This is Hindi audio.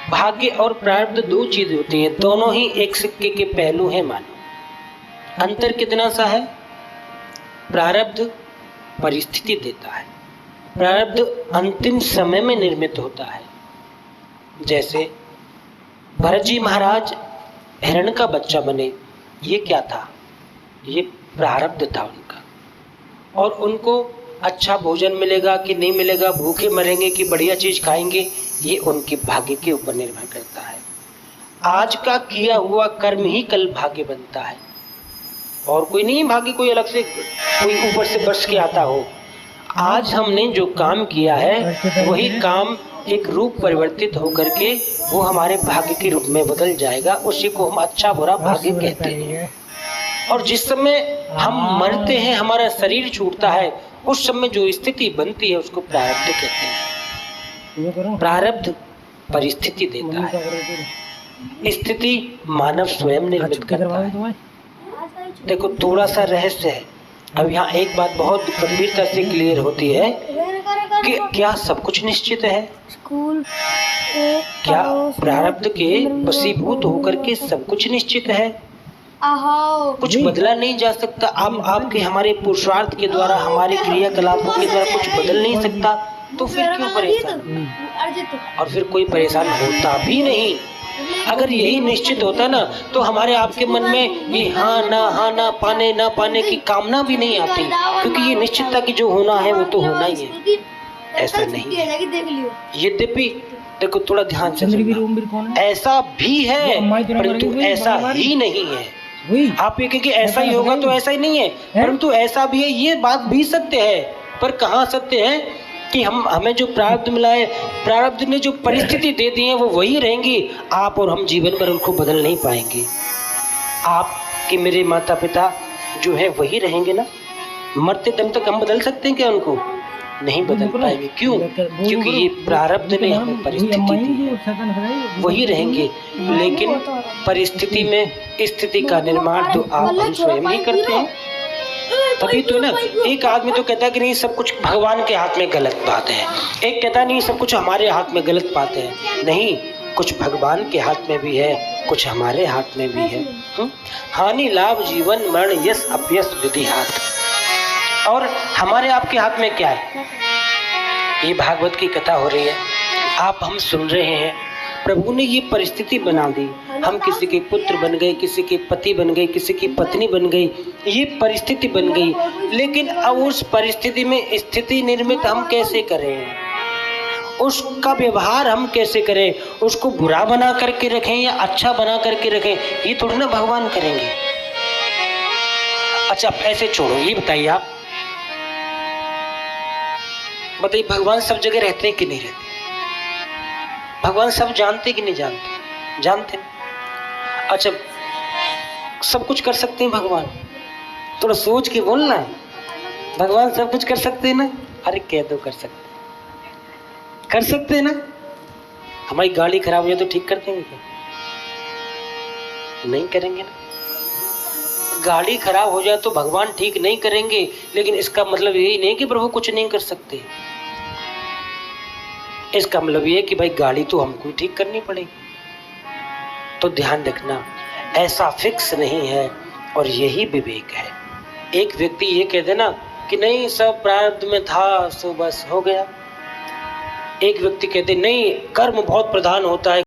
भाग्य और प्रारब्ध दो चीज होती हैं, दोनों ही एक सिक्के के पहलू हैं। मानो अंतर कितना सा है। प्रारब्ध परिस्थिति देता है, प्रारब्ध अंतिम समय में निर्मित होता है। जैसे भरत जी महाराज हिरण का बच्चा बने, ये क्या था? ये प्रारब्ध था उनका। और उनको अच्छा भोजन मिलेगा कि नहीं मिलेगा, भूखे मरेंगे कि बढ़िया चीज खाएंगे, ये उनके भाग्य के ऊपर निर्भर करता है। आज का किया हुआ कर्म ही कल भाग्य बनता है, और कोई नहीं भाग्य कोई अलग से कोई ऊपर से बरस के आता हो। आज हमने जो काम किया है वही काम एक रूप परिवर्तित होकर के वो हमारे भाग्य के रूप में बदल जाएगा। उसी को हम अच्छा बुरा भाग्य कहते हैं। और जिस समय हम मरते हैं, हमारा शरीर छूटता है, उस समय जो स्थिति बनती है उसको प्रारब्ध कहते हैं। प्रारब्ध परिस्थिति देता है, स्थिति मानव स्वयं निर्मित करता है। देखो थोड़ा सा रहस्य है। अब यहाँ एक बात बहुत गंभीरता से क्लियर होती है कि क्या सब कुछ निश्चित है? क्या प्रारब्ध के वशीभूत होकर के सब कुछ निश्चित है? कुछ बदला नहीं जा सकता। अब आपके हमारे पुरुषार्थ के द्वारा, हमारे क्रियाकलापों के द्वारा कुछ बदल नहीं सकता, तो फिर क्यों परेशान? और फिर कोई परेशान होता भी नहीं। अगर यही निश्चित होता ना तो हमारे आपके मन में ये हाँ ना पाने की कामना भी नहीं आती, क्योंकि ये निश्चित था कि जो होना है वो तो होना ही है। ऐसा नहीं है। यद्यपि देखो थोड़ा ध्यान से सुनना, ऐसा भी है परंतु ऐसा ही नहीं है। आप ये कहेंगे ऐसा ही होगा तो ऐसा ही नहीं है, परंतु ऐसा भी है, ये बात भी सत्य है। पर कहाँ सत्य है कि हमें जो प्रारब्ध मिला है, प्रारब्ध ने जो परिस्थिति दे दी है वो वही रहेंगी। आप और हम जीवन भर उनको बदल नहीं पाएंगे। आप कि मेरे माता पिता जो है वही रहेंगे ना। मरते दम तक हम बदल सकते हैं क्या उनको? नहीं बदल पाएंगे। क्यों? क्योंकि ये प्रारब्ध ने हमें परिस्थिति दी, वही रहेंगे। लेकिन परिस्थिति में स्थिति का निर्माण तो आप हम स्वयं ही करते हैं। तभी तो ना एक आदमी तो कहता है कि नहीं सब कुछ भगवान के हाथ में गलत बात है, एक कहता नहीं सब कुछ हमारे हाथ में गलत बात है। नहीं, कुछ भगवान के हाथ में भी है, कुछ हमारे हाथ में भी है। हानि लाभ जीवन मरण यश अपयश विधि हाथ। और हमारे आपके हाथ में क्या है? ये भागवत की कथा हो रही है, आप हम सुन रहे हैं। प्रभु ने ये परिस्थिति बना दी, हम किसी के पुत्र बन गए, किसी के पति बन गए, किसी की पत्नी बन गई, ये परिस्थिति बन गई। लेकिन अब उस परिस्थिति में स्थिति निर्मित हम कैसे करें? उसका व्यवहार हम कैसे करें? उसको बुरा बना करके रखें या अच्छा बना करके रखें, ये थोड़ी ना भगवान करेंगे। अच्छा ऐसे छोड़ो, ये बताइए आप बताइए, भगवान सब जगह रहते हैं कि नहीं रहते? भगवान सब जानते कि नहीं जानते? जानते। अच्छा सब कुछ कर सकते हैं भगवान? थोड़ा सोच के बोलना है। भगवान सब कुछ कर सकते हैं ना? अरे कह दो कर सकते हैं ना? हमारी गाड़ी खराब हो जाए तो ठीक कर देंगे क्या? नहीं करेंगे ना। गाड़ी खराब हो जाए तो भगवान ठीक नहीं करेंगे, लेकिन इसका मतलब यही नहीं कि प्रभु कुछ नहीं कर सकते। इसका मतलब ये है कि भाई गाड़ी तो हमको ठीक करनी पड़ेगी। तो ध्यान रखना, ऐसा फिक्स नहीं है, और यही विवेक है। एक व्यक्ति ये कह देना कि नहीं सब प्रारब्ध में था सो बस हो गया। एक व्यक्ति कहते नहीं कर्म बहुत प्रधान होता है।